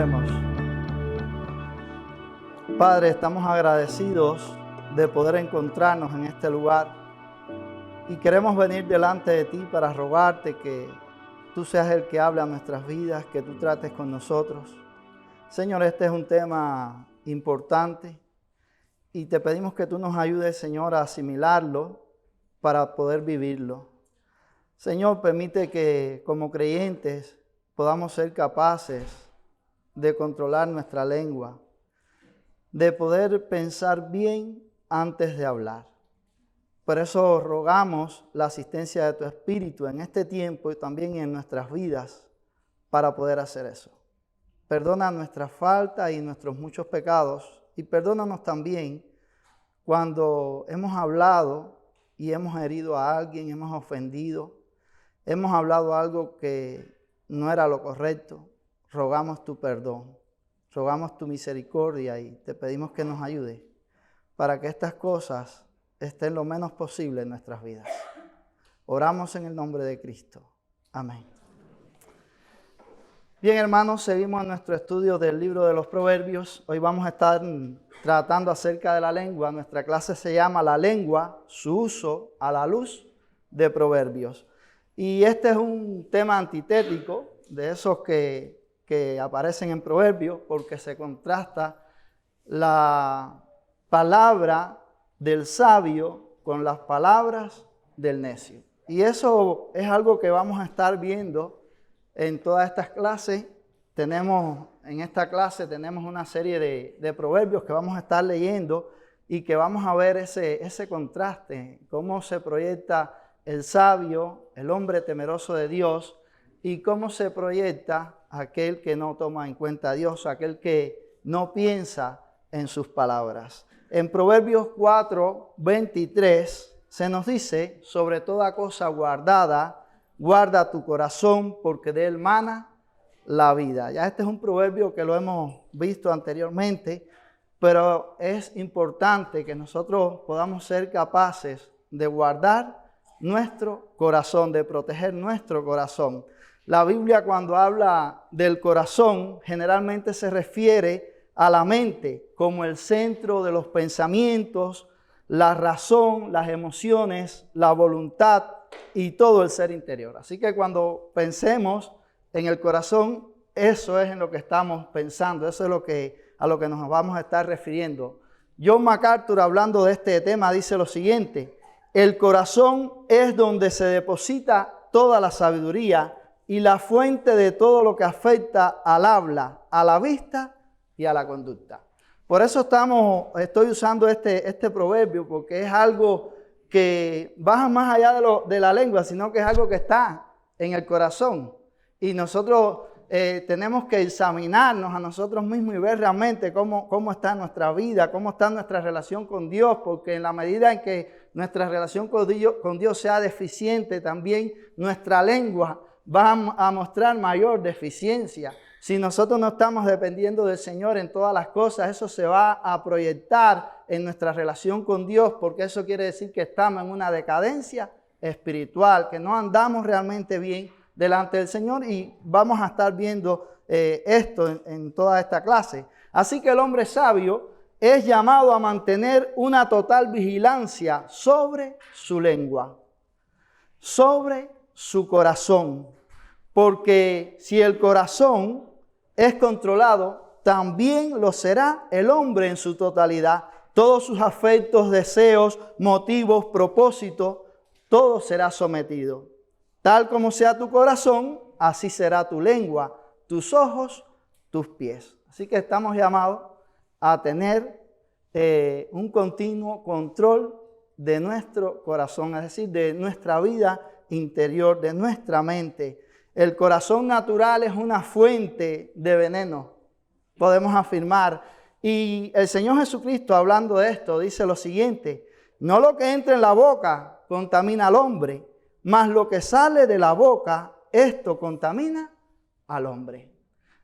Oremos. Padre, estamos agradecidos de poder encontrarnos en este lugar y queremos venir delante de ti para rogarte que tú seas el que hable a nuestras vidas, que tú trates con nosotros. Señor, este es un tema importante y te pedimos que tú nos ayudes, Señor, a asimilarlo para poder vivirlo. Señor, permite que como creyentes podamos ser capaces de controlar nuestra lengua, de poder pensar bien antes de hablar. Por eso rogamos la asistencia de tu Espíritu en este tiempo y también en nuestras vidas para poder hacer eso. Perdona nuestras faltas y nuestros muchos pecados y perdónanos también cuando hemos hablado y hemos herido a alguien, hemos ofendido, hemos hablado algo que no era lo correcto. Rogamos tu perdón, rogamos tu misericordia y te pedimos que nos ayude para que estas cosas estén lo menos posible en nuestras vidas. Oramos en el nombre de Cristo. Amén. Bien, hermanos, seguimos en nuestro estudio del libro de los Proverbios. Hoy vamos a estar tratando acerca de la lengua. Nuestra clase se llama La lengua, su uso a la luz de Proverbios. Y este es un tema antitético de esos que aparecen en Proverbios porque se contrasta la palabra del sabio con las palabras del necio. Y eso es algo que vamos a estar viendo en todas estas clases. En esta clase tenemos una serie de proverbios que vamos a estar leyendo y que vamos a ver ese contraste, cómo se proyecta el sabio, el hombre temeroso de Dios, y cómo se proyecta aquel que no toma en cuenta a Dios, aquel que no piensa en sus palabras. En Proverbios 4:23 se nos dice: sobre toda cosa guardada, guarda tu corazón, porque de él mana la vida. Ya este es un proverbio que lo hemos visto anteriormente, pero es importante que nosotros podamos ser capaces de guardar nuestro corazón, de proteger nuestro corazón. La Biblia, cuando habla del corazón, generalmente se refiere a la mente como el centro de los pensamientos, la razón, las emociones, la voluntad y todo el ser interior. Así que cuando pensemos en el corazón, eso es en lo que estamos pensando, eso es a lo que nos vamos a estar refiriendo. John MacArthur, hablando de este tema, dice lo siguiente: el corazón es donde se deposita toda la sabiduría y la fuente de todo lo que afecta al habla, a la vista y a la conducta. Por eso estoy usando este proverbio, porque es algo que va más allá de la lengua, sino que es algo que está en el corazón. Y nosotros tenemos que examinarnos a nosotros mismos y ver realmente cómo está nuestra vida, cómo está nuestra relación con Dios, porque en la medida en que nuestra relación con Dios sea deficiente, también nuestra lengua va a mostrar mayor deficiencia. Si nosotros no estamos dependiendo del Señor en todas las cosas, eso se va a proyectar en nuestra relación con Dios, porque eso quiere decir que estamos en una decadencia espiritual, que no andamos realmente bien delante del Señor, y vamos a estar viendo esto en toda esta clase. Así que el hombre sabio es llamado a mantener una total vigilancia sobre su lengua, sobre su corazón, porque si el corazón es controlado, también lo será el hombre en su totalidad. Todos sus afectos, deseos, motivos, propósitos, todo será sometido. Tal como sea tu corazón, así será tu lengua, tus ojos, tus pies. Así que estamos llamados a tener un continuo control de nuestro corazón, es decir, de nuestra vida interior, de nuestra mente. El corazón natural es una fuente de veneno, podemos afirmar. Y el Señor Jesucristo, hablando de esto, dice lo siguiente: no lo que entra en la boca contamina al hombre, mas lo que sale de la boca, esto contamina al hombre.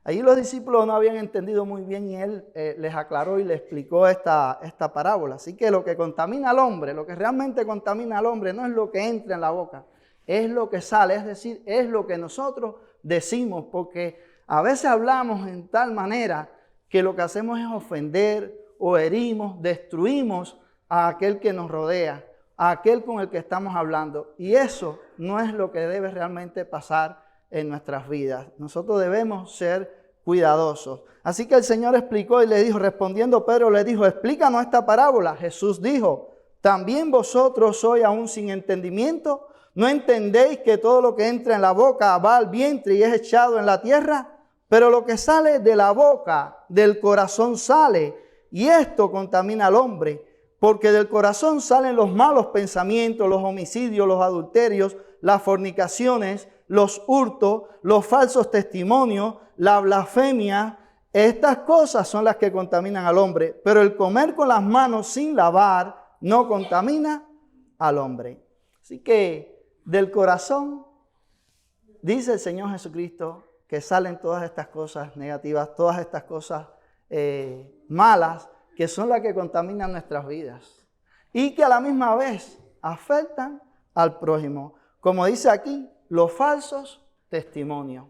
Allí los discípulos no habían entendido muy bien y Él les aclaró y les explicó esta parábola. Así que lo que contamina al hombre, lo que realmente contamina al hombre no es lo que entra en la boca, es lo que sale, es decir, es lo que nosotros decimos, porque A veces hablamos en tal manera que lo que hacemos es ofender o herimos, destruimos a aquel que nos rodea, a aquel con el que estamos hablando. Y eso no es lo que debe realmente pasar en nuestras vidas. Nosotros debemos ser cuidadosos. Así que el Señor explicó y le dijo, respondiendo Pedro le dijo, explícanos esta parábola. Jesús dijo, ¿también vosotros sois aún sin entendimiento? ¿No entendéis que todo lo que entra en la boca va al vientre y es echado en la tierra? Pero lo que sale de la boca, del corazón sale, y esto contamina al hombre, porque del corazón salen los malos pensamientos, los homicidios, los adulterios, las fornicaciones, los hurtos, los falsos testimonios, la blasfemia. Estas cosas son las que contaminan al hombre, pero el comer con las manos sin lavar no contamina al hombre. Así que del corazón, dice el Señor Jesucristo, que salen todas estas cosas negativas, todas estas cosas malas, que son las que contaminan nuestras vidas y que a la misma vez afectan al prójimo. Como dice aquí, los falsos testimonios.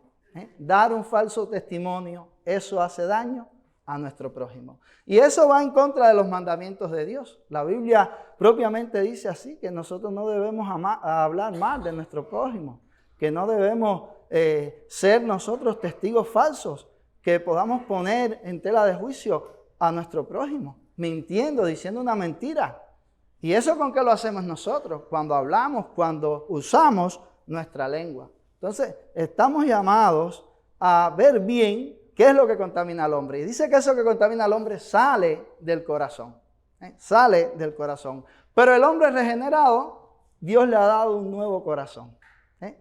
Dar un falso testimonio, eso hace daño a nuestro prójimo. Y eso va en contra de los mandamientos de Dios. La Biblia propiamente dice así, que nosotros no debemos hablar mal de nuestro prójimo, que no debemos ser nosotros testigos falsos, que podamos poner en tela de juicio a nuestro prójimo, mintiendo, diciendo una mentira. ¿Y eso con qué lo hacemos nosotros? Cuando hablamos, cuando usamos nuestra lengua. Entonces, estamos llamados a ver bien qué es lo que contamina al hombre. Y dice que eso que contamina al hombre sale del corazón. Sale del corazón. Pero el hombre regenerado, Dios le ha dado un nuevo corazón.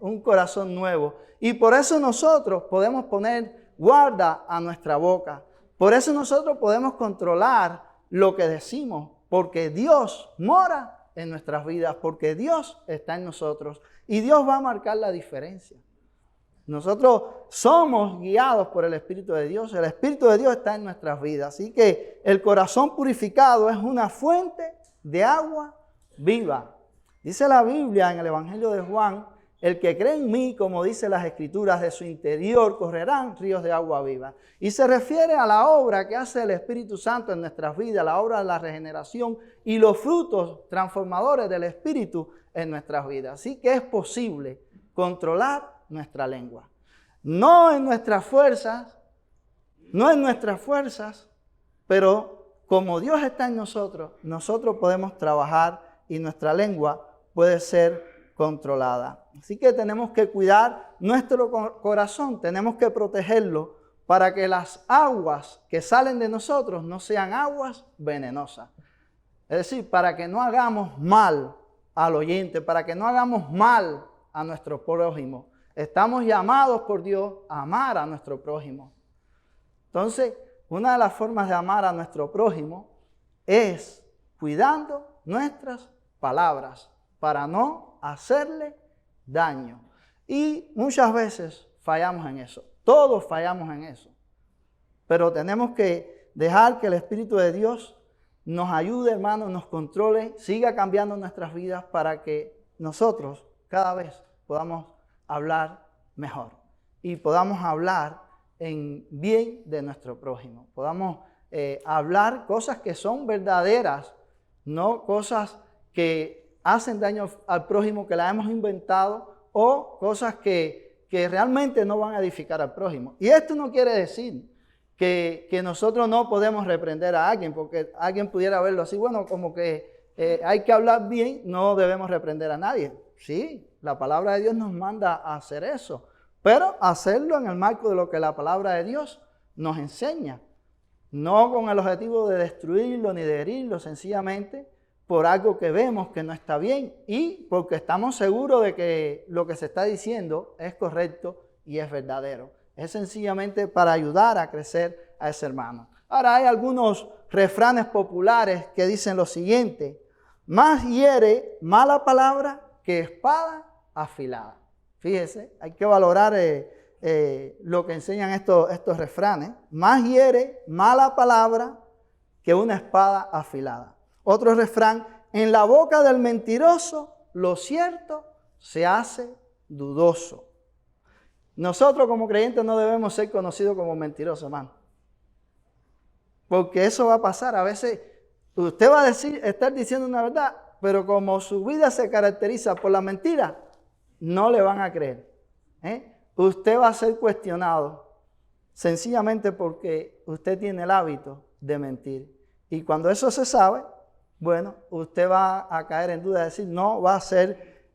Un corazón nuevo. Y por eso nosotros podemos poner guarda a nuestra boca. Por eso nosotros podemos controlar lo que decimos. Porque Dios mora en nuestras vidas. Porque Dios está en nosotros. Y Dios va a marcar la diferencia. Nosotros somos guiados por el Espíritu de Dios. El Espíritu de Dios está en nuestras vidas. Así que el corazón purificado es una fuente de agua viva. Dice la Biblia en el Evangelio de Juan, el que cree en mí, como dice las Escrituras, de su interior correrán ríos de agua viva. Y se refiere a la obra que hace el Espíritu Santo en nuestras vidas, la obra de la regeneración y los frutos transformadores del Espíritu en nuestras vidas. Así que es posible controlar nuestra lengua. No en nuestras fuerzas, pero como Dios está en nosotros, nosotros podemos trabajar y nuestra lengua puede ser controlada. Así que tenemos que cuidar nuestro corazón, tenemos que protegerlo para que las aguas que salen de nosotros no sean aguas venenosas. Es decir, para que no hagamos mal al oyente, para que no hagamos mal a nuestro prójimo. Estamos llamados por Dios a amar a nuestro prójimo. Entonces, una de las formas de amar a nuestro prójimo es cuidando nuestras palabras para no hacerle daño. Y muchas veces fallamos en eso. Todos fallamos en eso. Pero tenemos que dejar que el Espíritu de Dios nos ayude, hermanos, nos controle, siga cambiando nuestras vidas para que nosotros cada vez podamos hablar mejor y podamos hablar en bien de nuestro prójimo. Podamos hablar cosas que son verdaderas, no cosas que hacen daño al prójimo, que la hemos inventado, o cosas que realmente no van a edificar al prójimo. Y esto no quiere decir que nosotros no podemos reprender a alguien, porque alguien pudiera verlo así, bueno, como que hay que hablar bien, no debemos reprender a nadie. Sí, la palabra de Dios nos manda a hacer eso, pero hacerlo en el marco de lo que la palabra de Dios nos enseña, no con el objetivo de destruirlo ni de herirlo, sencillamente por algo que vemos que no está bien y porque estamos seguros de que lo que se está diciendo es correcto y es verdadero. Es sencillamente para ayudar a crecer a ese hermano. Ahora hay algunos refranes populares que dicen lo siguiente: más hiere mala palabra que espada afilada. Fíjese, hay que valorar lo que enseñan estos refranes. Más hiere mala palabra que una espada afilada. Otro refrán: en la boca del mentiroso lo cierto se hace dudoso. Nosotros como creyentes no debemos ser conocidos como mentirosos, hermano. Porque eso va a pasar. A veces usted va a estar diciendo una verdad, pero como su vida se caracteriza por la mentira, no le van a creer. Usted va a ser cuestionado sencillamente porque usted tiene el hábito de mentir. Y cuando eso se sabe, bueno, usted va a caer en duda, es decir, no va a ser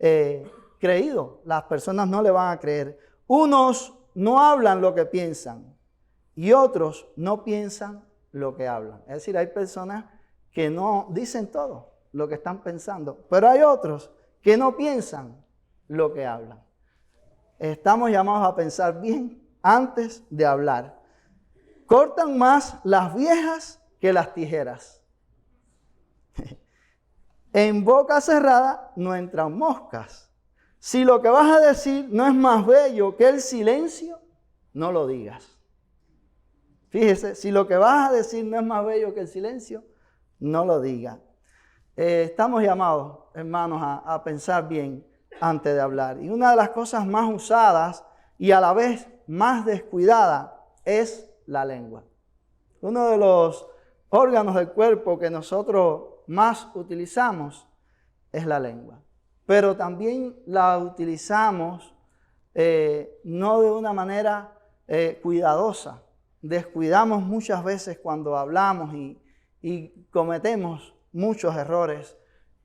creído. Las personas no le van a creer. Unos no hablan lo que piensan y otros no piensan lo que hablan. Es decir, hay personas que no dicen todo lo que están pensando, pero hay otros que no piensan lo que hablan. Estamos llamados a pensar bien antes de hablar. Cortan más las viejas que las tijeras. En boca cerrada no entran moscas. Si lo que vas a decir no es más bello que el silencio, no lo digas. Fíjese, si lo que vas a decir no es más bello que el silencio, no lo digas. Estamos llamados, hermanos, a pensar bien antes de hablar. Y una de las cosas más usadas y a la vez más descuidada es la lengua. Uno de los órganos del cuerpo que nosotros más utilizamos es la lengua. Pero también la utilizamos no de una manera cuidadosa. Descuidamos muchas veces cuando hablamos y cometemos muchos errores.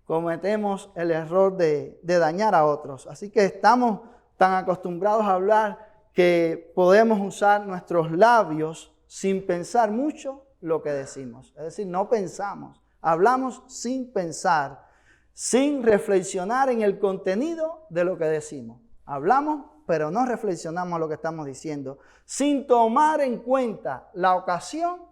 Cometemos el error de dañar a otros. Así que estamos tan acostumbrados a hablar que podemos usar nuestros labios sin pensar mucho lo que decimos. Es decir, no pensamos. Hablamos sin pensar, sin reflexionar en el contenido de lo que decimos. Hablamos, pero no reflexionamos lo que estamos diciendo, sin tomar en cuenta la ocasión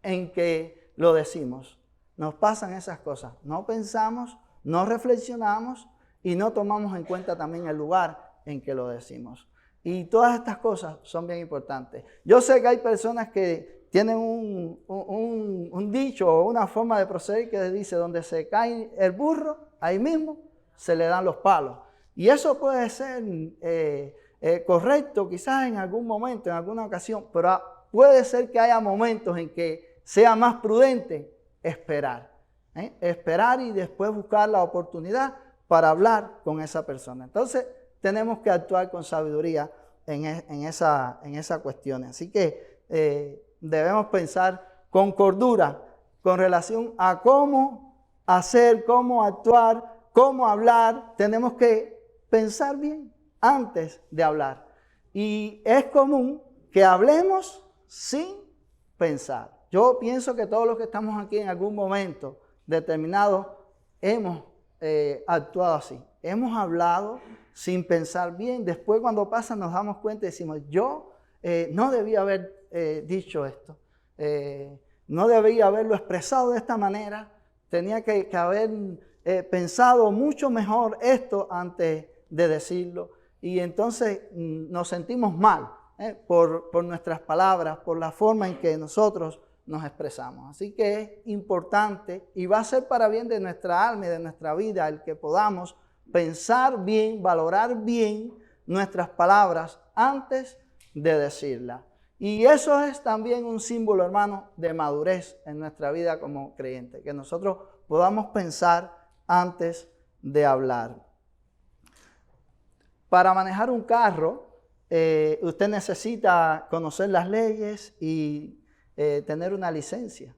en que lo decimos. Nos pasan esas cosas. No pensamos, no reflexionamos y no tomamos en cuenta también el lugar en que lo decimos. Y todas estas cosas son bien importantes. Yo sé que hay personas que tienen un dicho o una forma de proceder que dice, donde se cae el burro, ahí mismo se le dan los palos. Y eso puede ser correcto quizás en algún momento, en alguna ocasión, pero puede ser que haya momentos en que sea más prudente esperar. Esperar y después buscar la oportunidad para hablar con esa persona. Entonces, tenemos que actuar con sabiduría en esa cuestión. Así que debemos pensar con cordura con relación a cómo hacer, cómo actuar, cómo hablar. Tenemos que pensar bien antes de hablar. Y es común que hablemos sin pensar. Yo pienso que todos los que estamos aquí en algún momento determinado hemos actuado así. Hemos hablado sin pensar bien. Después cuando pasa nos damos cuenta y decimos, yo no debía haber dicho esto. No debía haberlo expresado de esta manera. Tenía que haber pensado mucho mejor esto antes de decirlo. Y entonces nos sentimos mal por nuestras palabras, por la forma en que nosotros nos expresamos. Así que es importante y va a ser para bien de nuestra alma y de nuestra vida el que podamos pensar bien, valorar bien nuestras palabras antes de decirlas. Y eso es también un símbolo, hermano, de madurez en nuestra vida como creyentes, que nosotros podamos pensar antes de hablar. Para manejar un carro, usted necesita conocer las leyes y tener una licencia.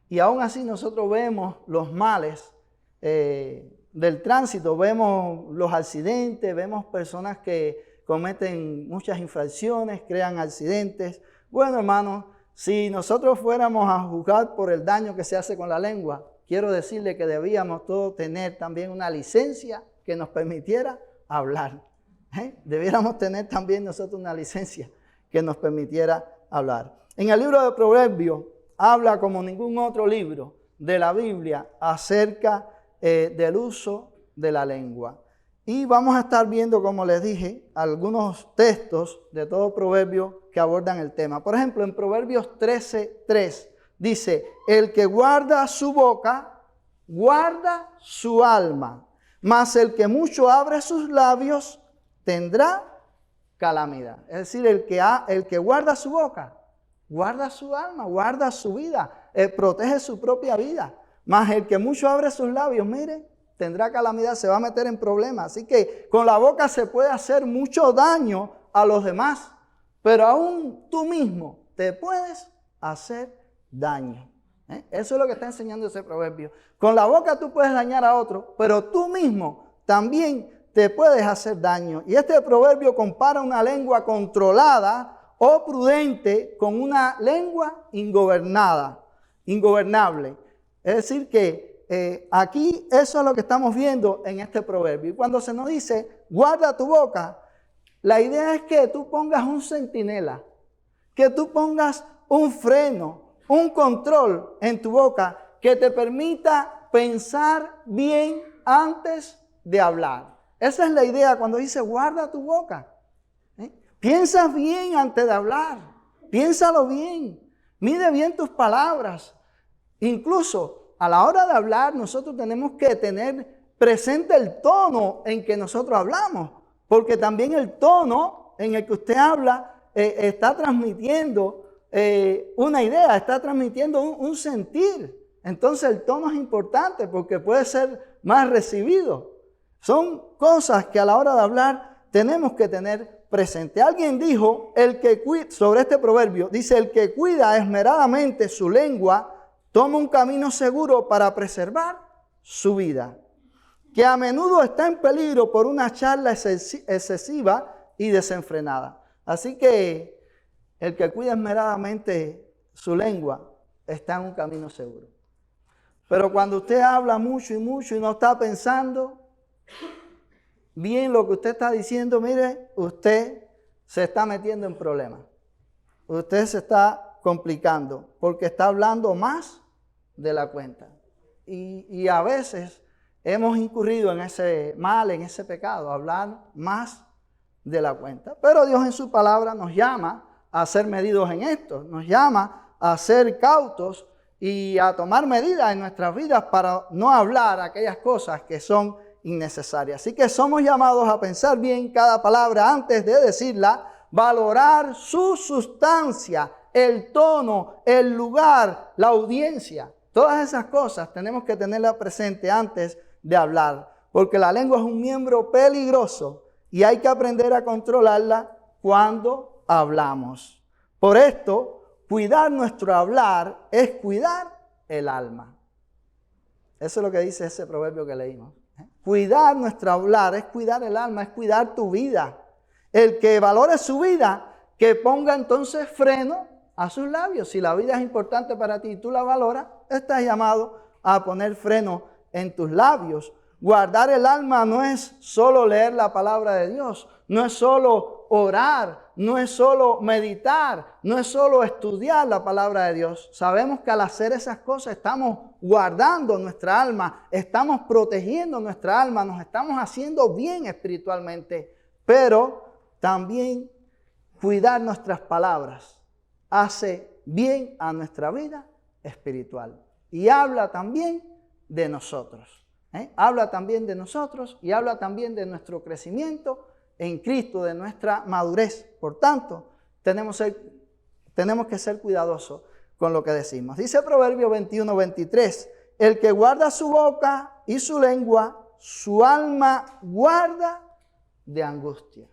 Y aún así nosotros vemos los males del tránsito, vemos los accidentes, vemos personas que cometen muchas infracciones, crean accidentes. Bueno, hermanos, si nosotros fuéramos a juzgar por el daño que se hace con la lengua, quiero decirle que debíamos todos tener también una licencia que nos permitiera hablar. Debiéramos tener también nosotros una licencia que nos permitiera hablar. En el libro de Proverbios habla como ningún otro libro de la Biblia acerca del uso de la lengua. Y vamos a estar viendo, como les dije, algunos textos de todo Proverbio que abordan el tema. Por ejemplo, en Proverbios 13:3 dice, el que guarda su boca, guarda su alma, mas el que mucho abre sus labios, tendrá calamidad. Es decir, el que guarda su boca, guarda su alma, guarda su vida, protege su propia vida. Mas el que mucho abre sus labios, mire, tendrá calamidad, se va a meter en problemas. Así que con la boca se puede hacer mucho daño a los demás, pero aún tú mismo te puedes hacer daño. Eso es lo que está enseñando ese proverbio. Con la boca tú puedes dañar a otro, pero tú mismo también te puedes hacer daño. Y este proverbio compara una lengua controlada o prudente con una lengua ingobernable. Es decir que aquí eso es lo que estamos viendo en este proverbio. Y cuando se nos dice, guarda tu boca, la idea es que tú pongas un centinela, que tú pongas un freno, un control en tu boca que te permita pensar bien antes de hablar. Esa es la idea cuando dice guarda tu boca. Piensa bien antes de hablar. Piénsalo bien. Mide bien tus palabras. Incluso a la hora de hablar nosotros tenemos que tener presente el tono en que nosotros hablamos. Porque también el tono en el que usted habla está transmitiendo una idea, está transmitiendo un sentir. Entonces el tono es importante porque puede ser más recibido. Son cosas que a la hora de hablar tenemos que tener presente. Alguien dijo, sobre este proverbio, dice, el que cuida esmeradamente su lengua, toma un camino seguro para preservar su vida, que a menudo está en peligro por una charla excesiva y desenfrenada. Así que el que cuida esmeradamente su lengua está en un camino seguro. Pero cuando usted habla mucho y no está pensando bien lo que usted está diciendo, mire, usted se está metiendo en problemas. Usted se está complicando porque está hablando más de la cuenta. Y a veces hemos incurrido en ese mal, en ese pecado, hablar más de la cuenta. Pero Dios en su palabra nos llama a ser medidos en esto, nos llama a ser cautos y a tomar medidas en nuestras vidas para no hablar aquellas cosas que son innecesarias. Así que somos llamados a pensar bien cada palabra antes de decirla, valorar su sustancia, el tono, el lugar, la audiencia. Todas esas cosas tenemos que tenerlas presente antes de hablar, porque la lengua es un miembro peligroso y hay que aprender a controlarla cuando hablamos. Por esto, cuidar nuestro hablar es cuidar el alma. Eso es lo que dice ese proverbio que leímos. Cuidar nuestro hablar es cuidar el alma, es cuidar tu vida. El que valore su vida, que ponga entonces freno a sus labios. Si la vida es importante para ti y tú la valoras, estás llamado a poner freno en tus labios. Guardar el alma no es solo leer la palabra de Dios, no es solo orar, no es solo meditar, no es solo estudiar la palabra de Dios. Sabemos que al hacer esas cosas estamos guardando nuestra alma, estamos protegiendo nuestra alma, nos estamos haciendo bien espiritualmente, pero también cuidar nuestras palabras hace bien a nuestra vida espiritual y habla también de nosotros. Habla también de nosotros y habla también de nuestro crecimiento en Cristo, de nuestra madurez. Por tanto, tenemos que ser cuidadosos con lo que decimos. Dice Proverbio 21:23, el que guarda su boca y su lengua, su alma guarda de angustia.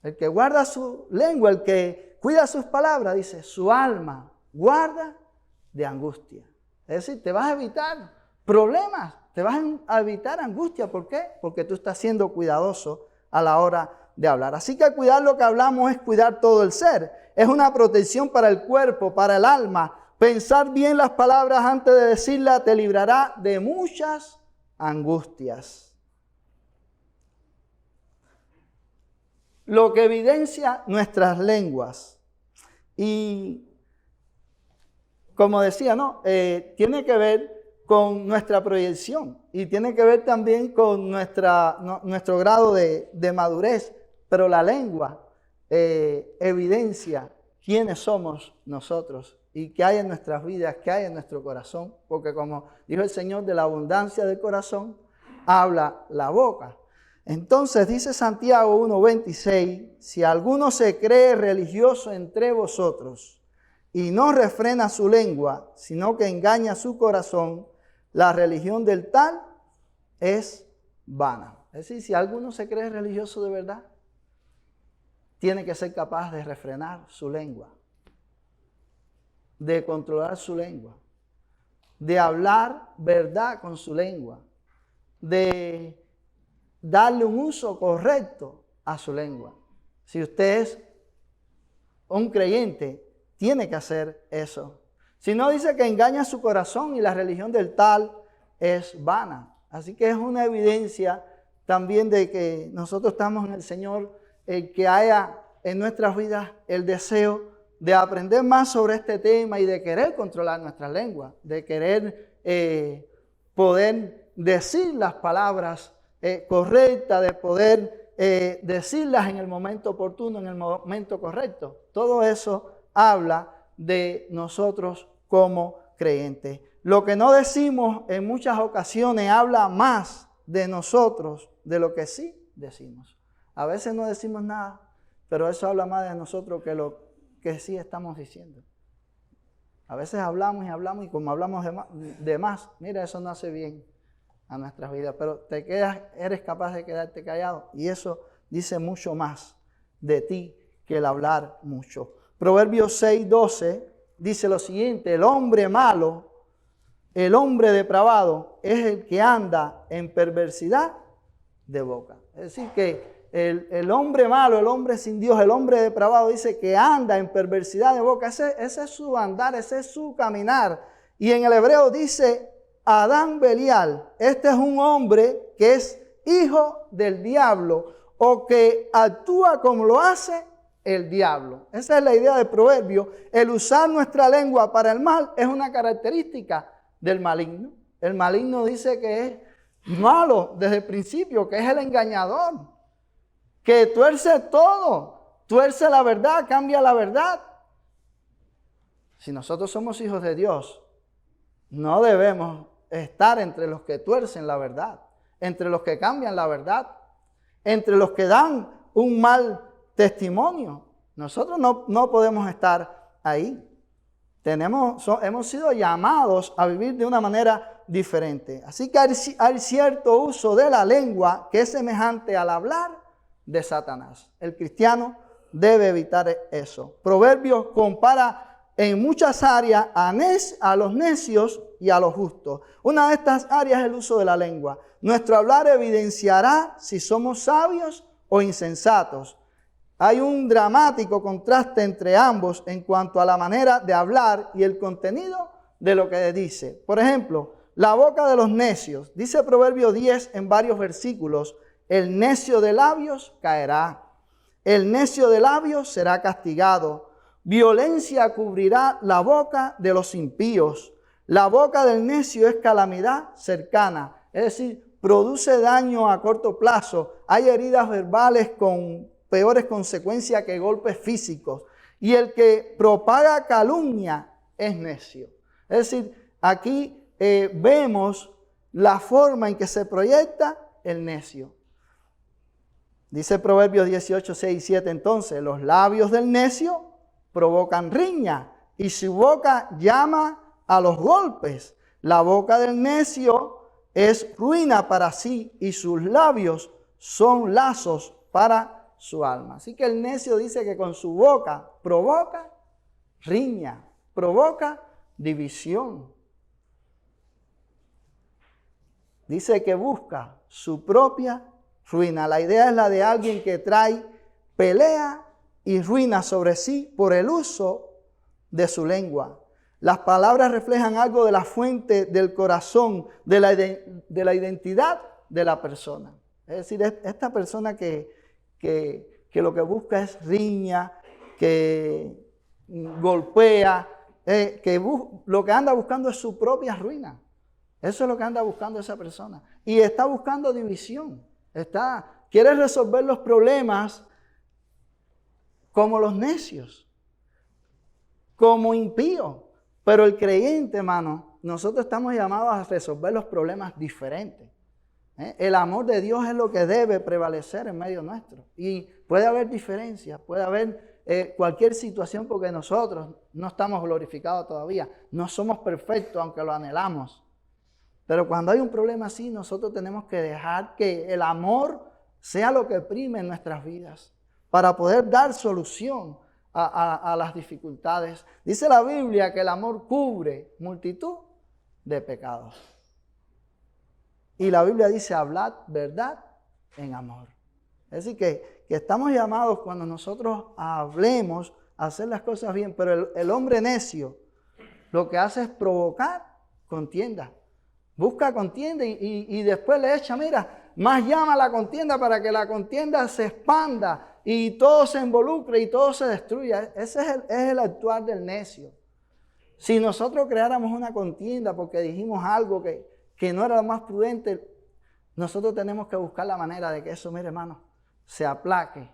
El que guarda su lengua, el que cuida sus palabras, dice, su alma guarda de angustia. Es decir, te vas a evitar problemas, te vas a evitar angustia. ¿Por qué? Porque tú estás siendo cuidadoso a la hora de hablar. Así que cuidar lo que hablamos es cuidar todo el ser. Es una protección para el cuerpo, para el alma. Pensar bien las palabras antes de decirlas te librará de muchas angustias. Lo que evidencia nuestras lenguas. Y como decía, tiene que ver con nuestra proyección y tiene que ver también con nuestro grado de madurez. Pero la lengua evidencia quiénes somos nosotros y qué hay en nuestras vidas, qué hay en nuestro corazón. Porque como dijo el Señor, de la abundancia del corazón habla la boca. Entonces dice Santiago 1:26, si alguno se cree religioso entre vosotros y no refrena su lengua, sino que engaña su corazón, la religión del tal es vana. Es decir, si alguno se cree religioso de verdad, tiene que ser capaz de refrenar su lengua, de controlar su lengua, de hablar verdad con su lengua, de darle un uso correcto a su lengua. Si usted es un creyente, tiene que hacer eso. Si no, dice que engaña su corazón y la religión del tal es vana. Así que es una evidencia también de que nosotros estamos en el Señor, que haya en nuestras vidas el deseo de aprender más sobre este tema y de querer controlar nuestra lengua, de querer poder decir las palabras correctas, de poder decirlas en el momento oportuno, en el momento correcto. Todo eso habla de nosotros como creyentes. Lo que no decimos en muchas ocasiones habla más de nosotros de lo que sí decimos. A veces no decimos nada, pero eso habla más de nosotros que lo que sí estamos diciendo. A veces hablamos y como hablamos de más, mira, eso no hace bien a nuestras vidas, pero eres capaz de quedarte callado y eso dice mucho más de ti que el hablar mucho. Proverbios 6:12 dice lo siguiente: el hombre malo, el hombre depravado es el que anda en perversidad de boca. Es decir, que el hombre malo, el hombre sin Dios, el hombre depravado dice que anda en perversidad de boca. Ese es su andar, ese es su caminar. Y en el hebreo dice Adán Belial. Este es un hombre que es hijo del diablo o que actúa como lo hace el diablo. Esa es la idea del proverbio. El usar nuestra lengua para el mal es una característica del maligno. El maligno dice que es malo desde el principio, que es el engañador, que tuerce todo, tuerce la verdad, cambia la verdad. Si nosotros somos hijos de Dios, no debemos estar entre los que tuercen la verdad, entre los que cambian la verdad, entre los que dan un mal testimonio. Nosotros no podemos estar ahí. Hemos sido llamados a vivir de una manera diferente. Así que hay cierto uso de la lengua que es semejante al hablar de Satanás. El cristiano debe evitar eso. Proverbios compara en muchas áreas a los necios y a los justos. Una de estas áreas es el uso de la lengua. Nuestro hablar evidenciará si somos sabios o insensatos. Hay un dramático contraste entre ambos en cuanto a la manera de hablar y el contenido de lo que dice. Por ejemplo, la boca de los necios. Dice Proverbio 10 en varios versículos: el necio de labios caerá. El necio de labios será castigado. Violencia cubrirá la boca de los impíos. La boca del necio es calamidad cercana. Es decir, produce daño a corto plazo. Hay heridas verbales con peores consecuencias que golpes físicos. Y el que propaga calumnia es necio. Es decir, aquí vemos la forma en que se proyecta el necio. Dice Proverbios 18, 6 y 7, entonces, los labios del necio provocan riña y su boca llama a los golpes. La boca del necio es ruina para sí y sus labios son lazos para su alma. Así que el necio dice que con su boca provoca riña, provoca división. Dice que busca su propia ruina. La idea es la de alguien que trae pelea y ruina sobre sí por el uso de su lengua. Las palabras reflejan algo de la fuente del corazón, de la identidad de la persona. Es decir, esta persona que lo que busca es riña, que golpea, lo que anda buscando es su propia ruina. Eso es lo que anda buscando esa persona. Y está buscando división. Quiere resolver los problemas como los necios, como impíos. Pero el creyente, hermano, nosotros estamos llamados a resolver los problemas diferentes. El amor de Dios es lo que debe prevalecer en medio nuestro. Y puede haber diferencias, puede haber cualquier situación porque nosotros no estamos glorificados todavía. No somos perfectos aunque lo anhelamos. Pero cuando hay un problema así, nosotros tenemos que dejar que el amor sea lo que prime en nuestras vidas para poder dar solución a las dificultades. Dice la Biblia que el amor cubre multitud de pecados. Y la Biblia dice, hablad verdad en amor. Es decir, que estamos llamados cuando nosotros hablemos a hacer las cosas bien, pero el hombre necio lo que hace es provocar contienda. Busca contienda y después le echa, mira, más llama a la contienda para que la contienda se expanda y todo se involucre y todo se destruya. Ese es el actuar del necio. Si nosotros creáramos una contienda porque dijimos algo que no era lo más prudente, nosotros tenemos que buscar la manera de que eso, mire hermano, se aplaque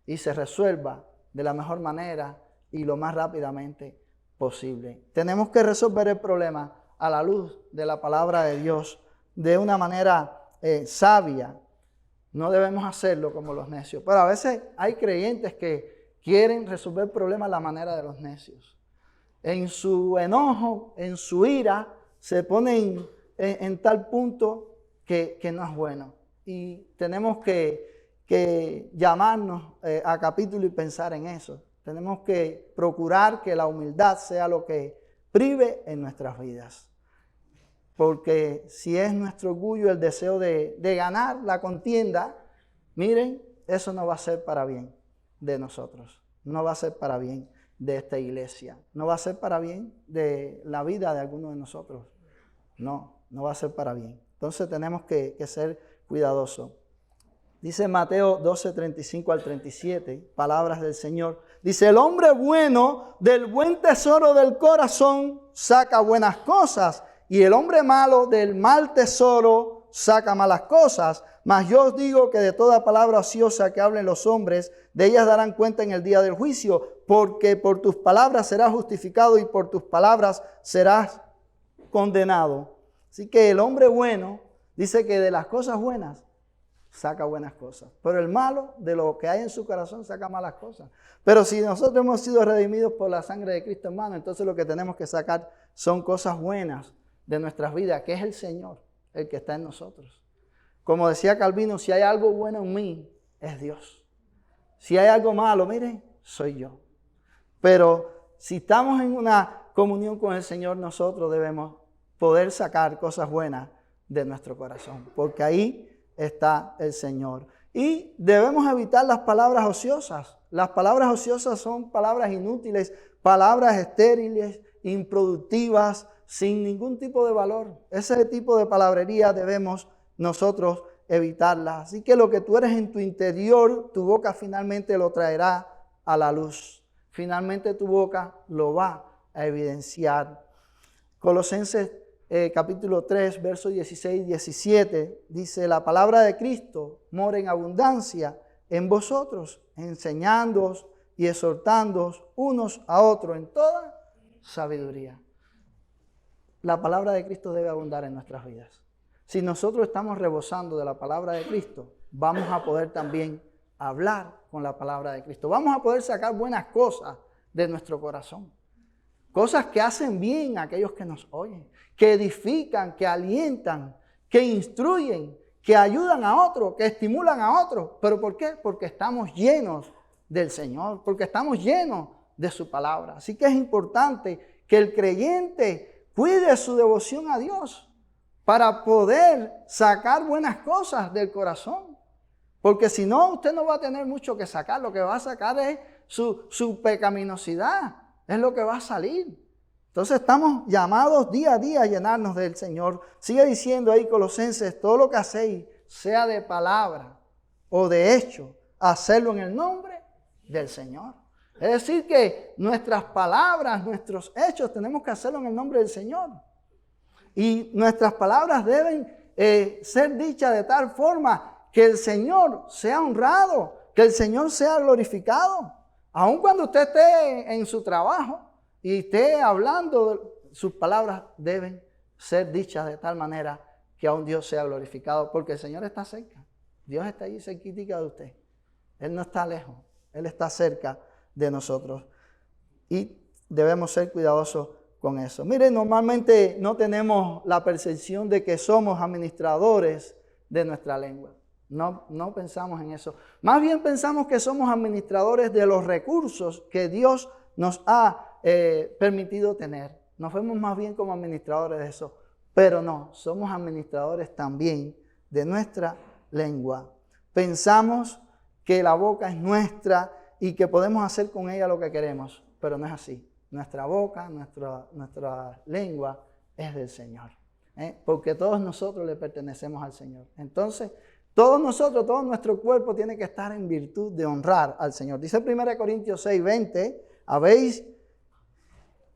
y se resuelva de la mejor manera y lo más rápidamente posible. Tenemos que resolver el problema a la luz de la palabra de Dios de una manera sabia. No debemos hacerlo como los necios. Pero a veces hay creyentes que quieren resolver problemas a la manera de los necios. En su enojo, en su ira, se ponen en tal punto que no es bueno. Y tenemos que llamarnos a capítulo y pensar en eso. Tenemos que procurar que la humildad sea lo que prive en nuestras vidas. Porque si es nuestro orgullo el deseo de ganar la contienda, miren, eso no va a ser para bien de nosotros. No va a ser para bien de esta iglesia. No va a ser para bien de la vida de alguno de nosotros. No va a ser para bien. Entonces tenemos que ser cuidadosos. Dice Mateo 12, 35 al 37, palabras del Señor. Dice, el hombre bueno del buen tesoro del corazón saca buenas cosas, y el hombre malo del mal tesoro saca malas cosas. Mas yo os digo que de toda palabra ociosa que hablen los hombres, de ellas darán cuenta en el día del juicio, porque por tus palabras serás justificado y por tus palabras serás condenado. Así que el hombre bueno dice que de las cosas buenas saca buenas cosas, pero el malo de lo que hay en su corazón saca malas cosas. Pero si nosotros hemos sido redimidos por la sangre de Cristo, hermano, entonces lo que tenemos que sacar son cosas buenas de nuestras vidas, que es el Señor, el que está en nosotros. Como decía Calvino, si hay algo bueno en mí, es Dios. Si hay algo malo, miren, soy yo. Pero si estamos en una comunión con el Señor, nosotros debemos poder sacar cosas buenas de nuestro corazón, porque ahí está el Señor. Y debemos evitar las palabras ociosas. Las palabras ociosas son palabras inútiles, palabras estériles, improductivas, sin ningún tipo de valor. Ese tipo de palabrería debemos nosotros evitarla. Así que lo que tú eres en tu interior, tu boca finalmente lo traerá a la luz. Finalmente tu boca lo va a evidenciar. Colosenses capítulo 3, versos 16 y 17, dice, la palabra de Cristo mora en abundancia en vosotros, enseñándoos y exhortándoos unos a otros en toda sabiduría. La palabra de Cristo debe abundar en nuestras vidas. Si nosotros estamos rebosando de la palabra de Cristo, vamos a poder también hablar con la palabra de Cristo. Vamos a poder sacar buenas cosas de nuestro corazón. Cosas que hacen bien a aquellos que nos oyen, que edifican, que alientan, que instruyen, que ayudan a otros, que estimulan a otros. ¿Pero por qué? Porque estamos llenos del Señor, porque estamos llenos de su palabra. Así que es importante que el creyente cuide su devoción a Dios para poder sacar buenas cosas del corazón. Porque si no, usted no va a tener mucho que sacar. Lo que va a sacar es su pecaminosidad. Es lo que va a salir. Entonces estamos llamados día a día a llenarnos del Señor. Sigue diciendo ahí Colosenses, todo lo que hacéis, sea de palabra o de hecho, hacerlo en el nombre del Señor. Es decir que nuestras palabras, nuestros hechos, tenemos que hacerlo en el nombre del Señor. Y nuestras palabras deben ser dichas de tal forma que el Señor sea honrado, que el Señor sea glorificado. Aun cuando usted esté en su trabajo y esté hablando, sus palabras deben ser dichas de tal manera que aún Dios sea glorificado, porque el Señor está cerca. Dios está ahí cerquita de usted. Él no está lejos, Él está cerca de nosotros. Y debemos ser cuidadosos con eso. Miren, normalmente no tenemos la percepción de que somos administradores de nuestra lengua. No pensamos en eso. Más bien pensamos que somos administradores de los recursos que Dios nos ha permitido tener. Nos vemos más bien como administradores de eso. Pero no, somos administradores también de nuestra lengua. Pensamos que la boca es nuestra y que podemos hacer con ella lo que queremos, pero no es así. Nuestra boca, nuestra lengua es del Señor, porque todos nosotros le pertenecemos al Señor. Entonces, todos nosotros, todo nuestro cuerpo tiene que estar en virtud de honrar al Señor. Dice 1 Corintios 6:20,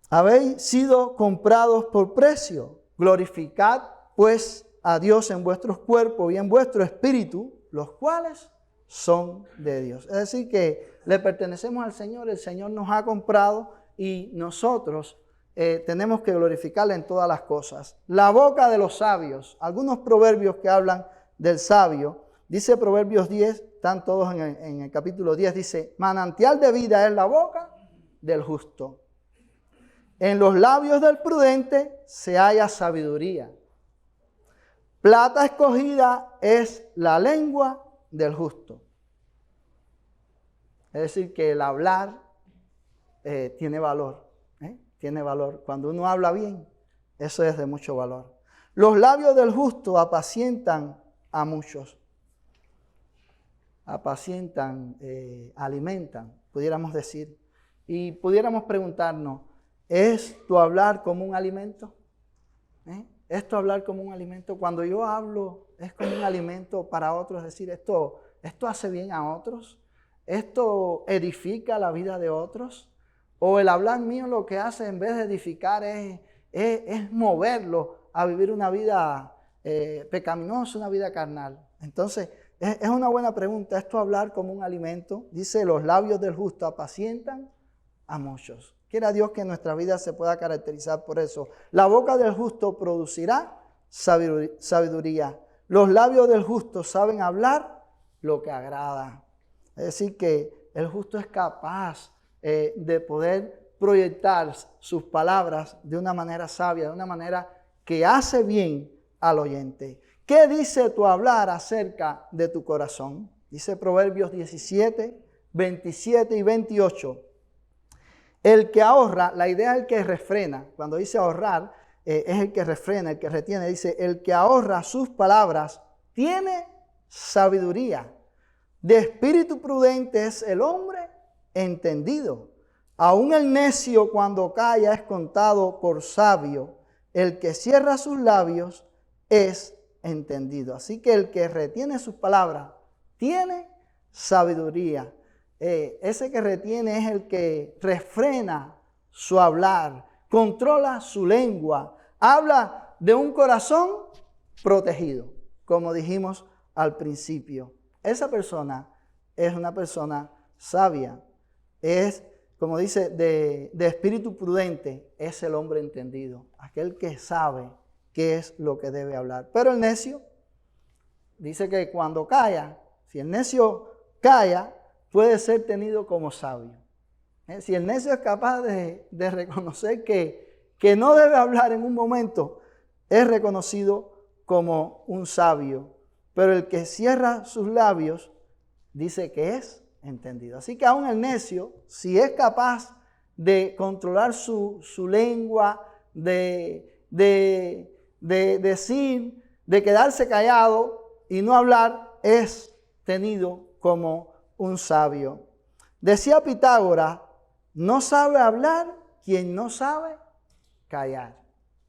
habéis sido comprados por precio. Glorificad pues a Dios en vuestros cuerpos y en vuestro espíritu, los cuales son de Dios. Es decir, que le pertenecemos al Señor, el Señor nos ha comprado y nosotros tenemos que glorificarle en todas las cosas. La boca de los sabios, algunos proverbios que hablan del sabio, dice Proverbios 10, están todos en el capítulo 10, dice, manantial de vida es la boca del justo. En los labios del prudente se halla sabiduría. Plata escogida es la lengua del justo. Es decir, que el hablar tiene valor. Tiene valor. Cuando uno habla bien, eso es de mucho valor. Los labios del justo apacientan a muchos. Apacientan, alimentan, pudiéramos decir. Y pudiéramos preguntarnos, ¿es tu hablar como un alimento? ¿Es tu hablar como un alimento? Cuando yo hablo, ¿es como un alimento para otros? Es decir, ¿esto hace bien a otros? ¿Esto edifica la vida de otros? ¿O el hablar mío lo que hace en vez de edificar es moverlo a vivir una vida pecaminosa, una vida carnal? Entonces, es una buena pregunta. ¿Es tu hablar como un alimento? Dice, los labios del justo apacientan a muchos. Quiera Dios que nuestra vida se pueda caracterizar por eso. La boca del justo producirá sabiduría. Los labios del justo saben hablar lo que agrada. Es decir, que el justo es capaz de poder proyectar sus palabras de una manera sabia, de una manera que hace bien al oyente. ¿Qué dice tu hablar acerca de tu corazón? Dice Proverbios 17, 27 y 28. El que ahorra, la idea es el que refrena. Cuando dice ahorrar, es el que refrena, el que retiene. Dice, el que ahorra sus palabras tiene sabiduría. De espíritu prudente es el hombre entendido. Aún el necio cuando calla es contado por sabio. El que cierra sus labios es entendido. Así que el que retiene sus palabras tiene sabiduría. Ese que retiene es el que refrena su hablar, controla su lengua, habla de un corazón protegido, como dijimos al principio. Esa persona es una persona sabia, es, como dice, de espíritu prudente, es el hombre entendido, aquel que sabe qué es lo que debe hablar. Pero el necio dice que cuando calla, si el necio calla, puede ser tenido como sabio. Si el necio es capaz de reconocer que no debe hablar en un momento, es reconocido como un sabio. Pero el que cierra sus labios dice que es entendido. Así que aún el necio, si es capaz de controlar su lengua, de decir, de quedarse callado y no hablar, es tenido como un sabio. Decía Pitágoras, no sabe hablar quien no sabe callar.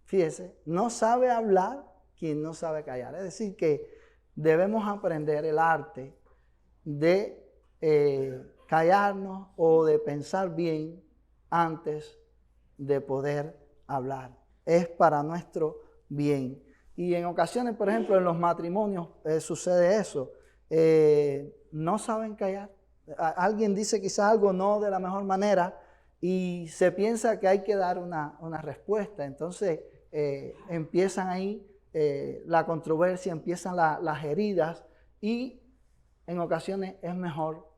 Fíjese, no sabe hablar quien no sabe callar. Es decir, que debemos aprender el arte de callarnos o de pensar bien antes de poder hablar. Es para nuestro bien. Y en ocasiones, por ejemplo, en los matrimonios sucede eso. No saben callar. Alguien dice quizás algo no de la mejor manera y se piensa que hay que dar una respuesta. Entonces empiezan ahí la controversia, empiezan las heridas y en ocasiones es mejor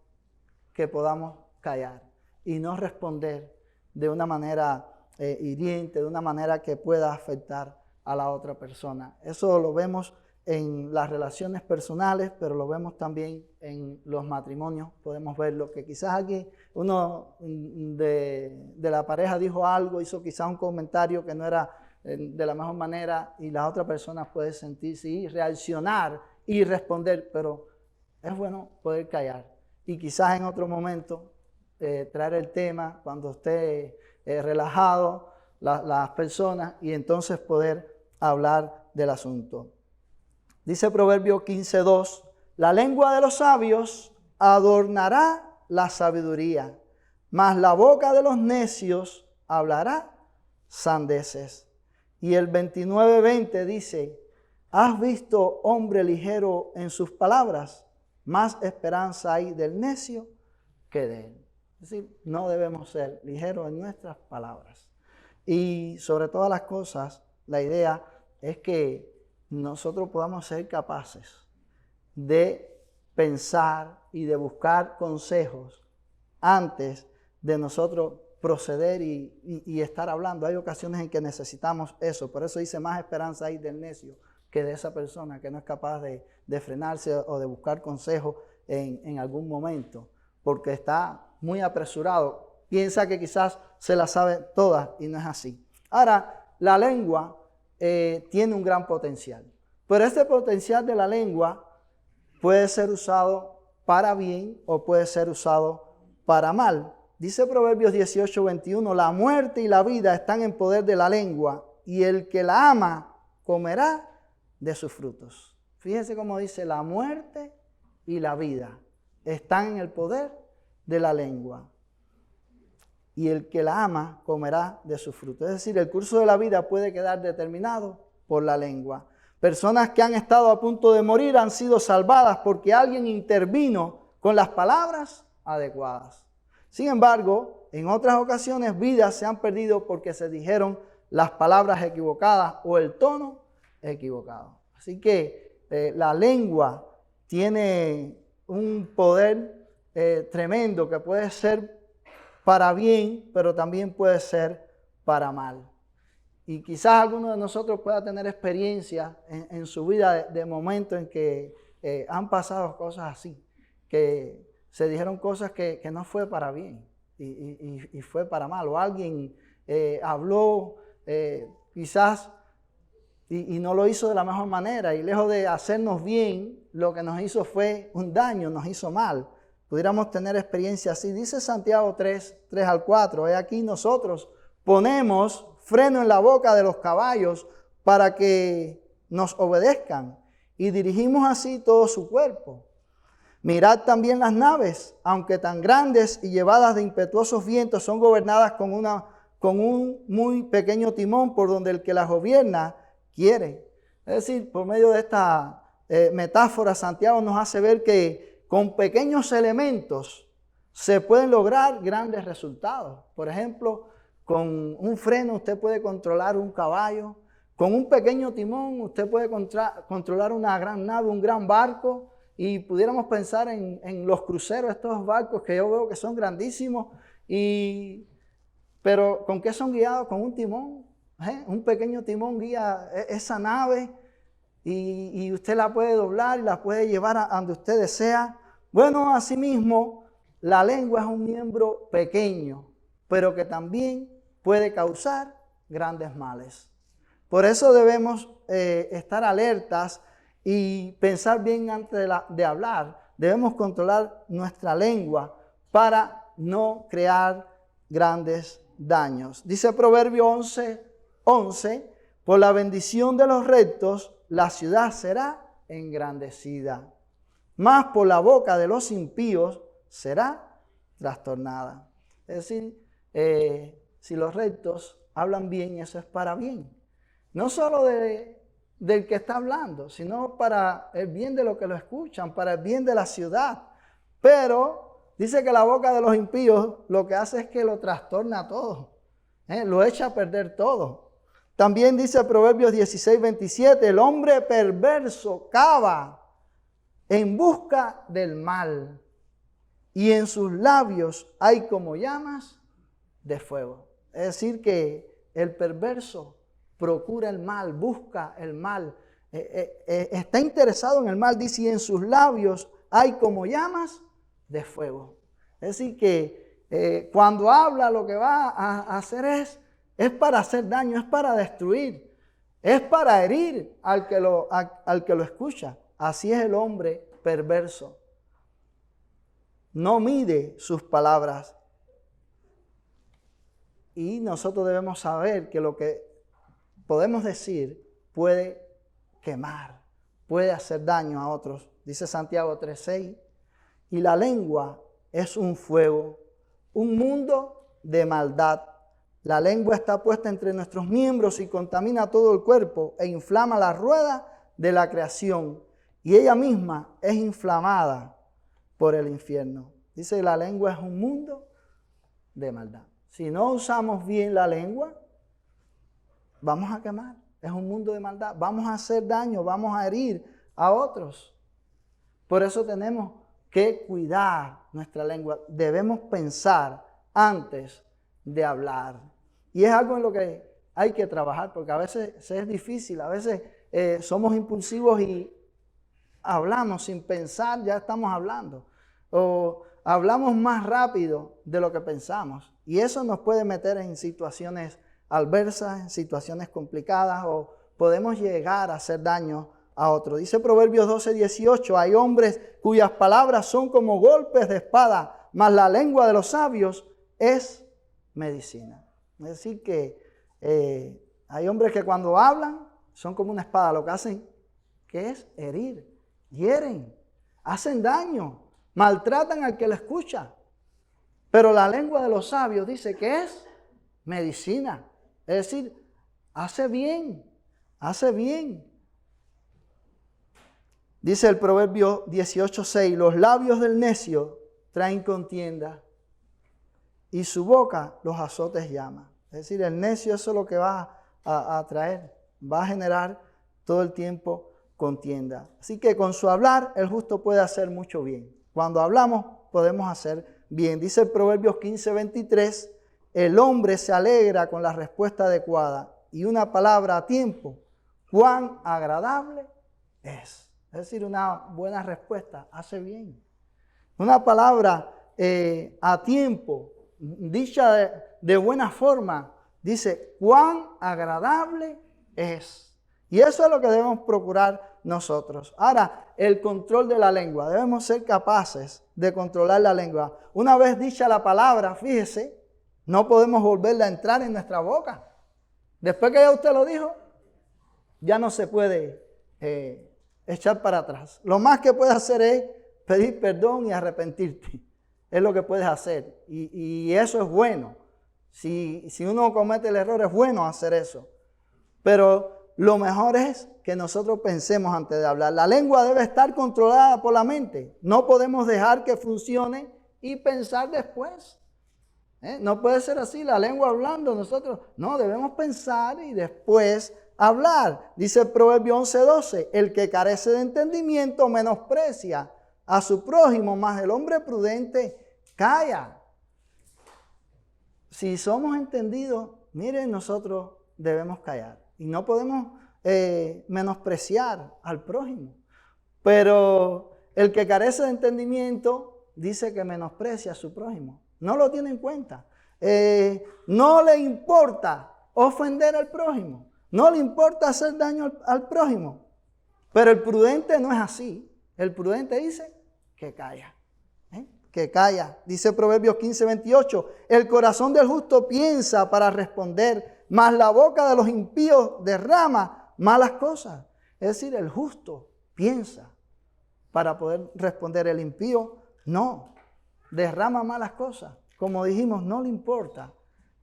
que podamos callar y no responder de una manera hiriente, de una manera que pueda afectar a la otra persona. Eso lo vemos en las relaciones personales, pero lo vemos también en los matrimonios. Podemos verlo, que quizás aquí uno de la pareja dijo algo, hizo quizás un comentario que no era de la mejor manera y la otra persona puede sentirse y reaccionar y responder, pero es bueno poder callar y quizás en otro momento traer el tema cuando esté relajado las personas y entonces poder hablar del asunto. Dice Proverbio 15:2, la lengua de los sabios adornará la sabiduría, mas la boca de los necios hablará sandeces. Y el 29:20 dice, ¿has visto hombre ligero en sus palabras? Más esperanza hay del necio que de él. Es decir, no debemos ser ligeros en nuestras palabras. Y sobre todas las cosas, la idea es que nosotros podamos ser capaces de pensar y de buscar consejos antes de nosotros proceder y estar hablando. Hay ocasiones en que necesitamos eso. Por eso dice, más esperanza hay del necio que de esa persona que no es capaz de frenarse o de buscar consejos en algún momento, porque está muy apresurado. Piensa que quizás se la sabe todas y no es así. Ahora, la lengua tiene un gran potencial, pero este potencial de la lengua puede ser usado para bien o puede ser usado para mal. Dice Proverbios 18:21, la muerte y la vida están en poder de la lengua y el que la ama comerá de sus frutos. Fíjense cómo dice, la muerte y la vida están en el poder de la lengua y el que la ama comerá de sus frutos. Es decir, el curso de la vida puede quedar determinado por la lengua. Personas que han estado a punto de morir han sido salvadas porque alguien intervino con las palabras adecuadas. Sin embargo, en otras ocasiones vidas se han perdido porque se dijeron las palabras equivocadas o el tono equivocado. Así que la lengua tiene un poder tremendo que puede ser para bien, pero también puede ser para mal. Y quizás alguno de nosotros pueda tener experiencia en su vida de momentos en que han pasado cosas así, que se dijeron cosas que no fue para bien y fue para mal. O alguien habló quizás y no lo hizo de la mejor manera y lejos de hacernos bien, lo que nos hizo fue un daño, nos hizo mal. Pudiéramos tener experiencia así. Dice Santiago 3:3-4, he aquí nosotros ponemos freno en la boca de los caballos para que nos obedezcan y dirigimos así todo su cuerpo. Mirad también las naves, aunque tan grandes y llevadas de impetuosos vientos, son gobernadas con un muy pequeño timón por donde el que las gobierna quiere. Es decir, por medio de esta metáfora, Santiago nos hace ver que con pequeños elementos se pueden lograr grandes resultados. Por ejemplo, con un freno usted puede controlar un caballo. Con un pequeño timón usted puede controlar una gran nave, un gran barco. Y pudiéramos pensar en los cruceros, estos barcos que yo veo que son grandísimos. Pero ¿con qué son guiados? Con un timón. Un pequeño timón guía esa nave y usted la puede doblar y la puede llevar a donde usted desea. Bueno, asimismo, la lengua es un miembro pequeño, pero que también puede causar grandes males. Por eso debemos estar alertas y pensar bien antes de hablar. Debemos controlar nuestra lengua para no crear grandes daños. Dice Proverbio 11:11, por la bendición de los rectos, la ciudad será engrandecida, mas por la boca de los impíos será trastornada. Es decir, si los rectos hablan bien, eso es para bien. No solo del que está hablando, sino para el bien de los que lo escuchan, para el bien de la ciudad. Pero dice que la boca de los impíos lo que hace es que lo trastorna todo, lo echa a perder todo. También dice Proverbios 16:27, el hombre perverso cava en busca del mal, y en sus labios hay como llamas de fuego. Es decir, que el perverso procura el mal, busca el mal, está interesado en el mal, dice, y en sus labios hay como llamas de fuego. Es decir, que cuando habla lo que va a hacer es para hacer daño, es para destruir, es para herir al que lo escucha. Así es el hombre perverso. No mide sus palabras. Y nosotros debemos saber que lo que podemos decir puede quemar, puede hacer daño a otros. Dice Santiago 3:6, y la lengua es un fuego, un mundo de maldad. La lengua está puesta entre nuestros miembros y contamina todo el cuerpo e inflama la rueda de la creación. Y ella misma es inflamada por el infierno. Dice que la lengua es un mundo de maldad. Si no usamos bien la lengua, vamos a quemar. Es un mundo de maldad. Vamos a hacer daño, vamos a herir a otros. Por eso tenemos que cuidar nuestra lengua. Debemos pensar antes de hablar. Y es algo en lo que hay que trabajar, porque a veces es difícil, a veces somos impulsivos y hablamos sin pensar, ya estamos hablando. O hablamos más rápido de lo que pensamos. Y eso nos puede meter en situaciones adversas, en situaciones complicadas, o podemos llegar a hacer daño a otro. Dice Proverbios 12:18, hay hombres cuyas palabras son como golpes de espada, mas la lengua de los sabios es medicina. Es decir que hay hombres que cuando hablan son como una espada, lo que hacen que es herir, hieren, hacen daño, maltratan al que lo escucha. Pero la lengua de los sabios dice que es medicina, es decir, hace bien, hace bien. Dice el Proverbio 18:6, los labios del necio traen contienda y su boca los azotes llama. Es decir, el necio eso es lo que va a traer, va a generar todo el tiempo contienda. Así que con su hablar el justo puede hacer mucho bien. Cuando hablamos podemos hacer bien. Dice el Proverbios 15:23, el hombre se alegra con la respuesta adecuada y una palabra a tiempo, cuán agradable es. Es decir, una buena respuesta hace bien. Una palabra a tiempo, dicha de buena forma, dice cuán agradable es. Y eso es lo que debemos procurar nosotros. Ahora, el control de la lengua. Debemos ser capaces de controlar la lengua. Una vez dicha la palabra, fíjese, no podemos volverla a entrar en nuestra boca. Después que ya usted lo dijo, ya no se puede echar para atrás. Lo más que puedes hacer es pedir perdón y arrepentirte. Es lo que puedes hacer. Y eso es bueno. Si uno comete el error, es bueno hacer eso. Pero lo mejor es que nosotros pensemos antes de hablar. La lengua debe estar controlada por la mente. No podemos dejar que funcione y pensar después. No puede ser así, la lengua hablando, nosotros. No, debemos pensar y después hablar. Dice el Proverbio 11:12, el que carece de entendimiento menosprecia a su prójimo, mas el hombre prudente calla. Si somos entendidos, miren, nosotros debemos callar. Y no podemos menospreciar al prójimo. Pero el que carece de entendimiento dice que menosprecia a su prójimo. No lo tiene en cuenta. No le importa ofender al prójimo. No le importa hacer daño al prójimo. Pero el prudente no es así. El prudente dice que calla. Que calla. Dice Proverbios 15:28. El corazón del justo piensa para responder, mas la boca de los impíos derrama malas cosas. Es decir, el justo piensa para poder responder. El impío no. Derrama malas cosas. Como dijimos, no le importa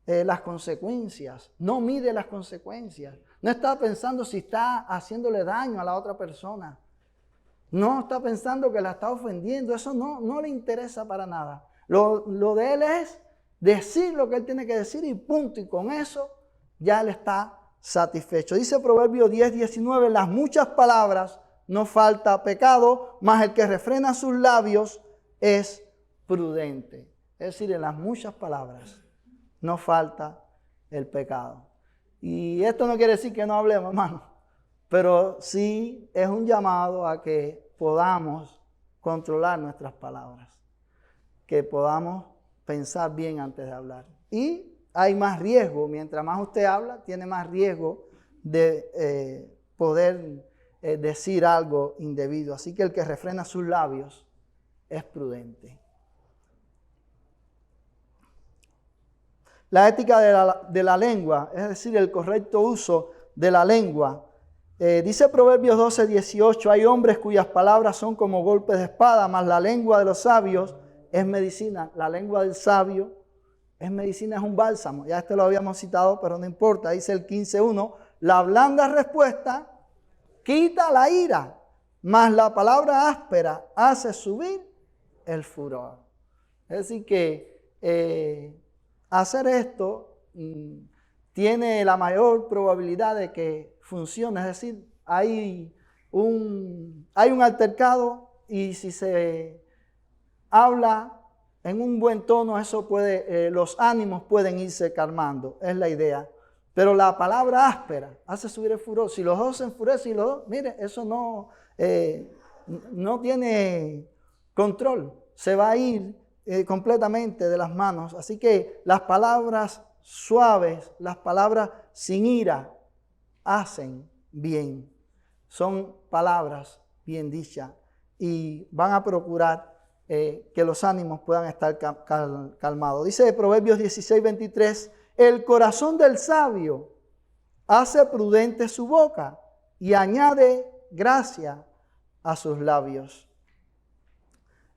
las consecuencias. No mide las consecuencias. No está pensando si está haciéndole daño a la otra persona. No está pensando que la está ofendiendo. Eso no le interesa para nada. Lo de él es decir lo que él tiene que decir y punto. Y con eso ya él está satisfecho. Dice Proverbios 10:19, en las muchas palabras no falta pecado, mas el que refrena sus labios es prudente. Es decir, en las muchas palabras no falta el pecado. Y esto no quiere decir que no hablemos, hermano, pero sí es un llamado a que podamos controlar nuestras palabras, que podamos pensar bien antes de hablar. Y hay más riesgo, mientras más usted habla, tiene más riesgo de poder decir algo indebido. Así que el que refrena sus labios es prudente. La ética de la lengua, es decir, el correcto uso de la lengua. Dice Proverbios 12:18, hay hombres cuyas palabras son como golpes de espada, mas la lengua de los sabios es medicina. La lengua del sabio es medicina, es un bálsamo. Ya lo habíamos citado, pero no importa. Dice el 15:1, la blanda respuesta quita la ira, mas la palabra áspera hace subir el furor. Es decir que hacer esto tiene la mayor probabilidad de que funcione. Es decir, hay un altercado y si se habla en un buen tono, eso puede, los ánimos pueden irse calmando, es la idea. Pero la palabra áspera hace subir el furor. Si los dos se enfurecen y los dos, mire, eso no tiene control. Se va a ir completamente de las manos. Así que las palabras suaves, las palabras sin ira, hacen bien. Son palabras bien dichas y van a procurar que los ánimos puedan estar calmados. Dice Proverbios 16:23, el corazón del sabio hace prudente su boca y añade gracia a sus labios.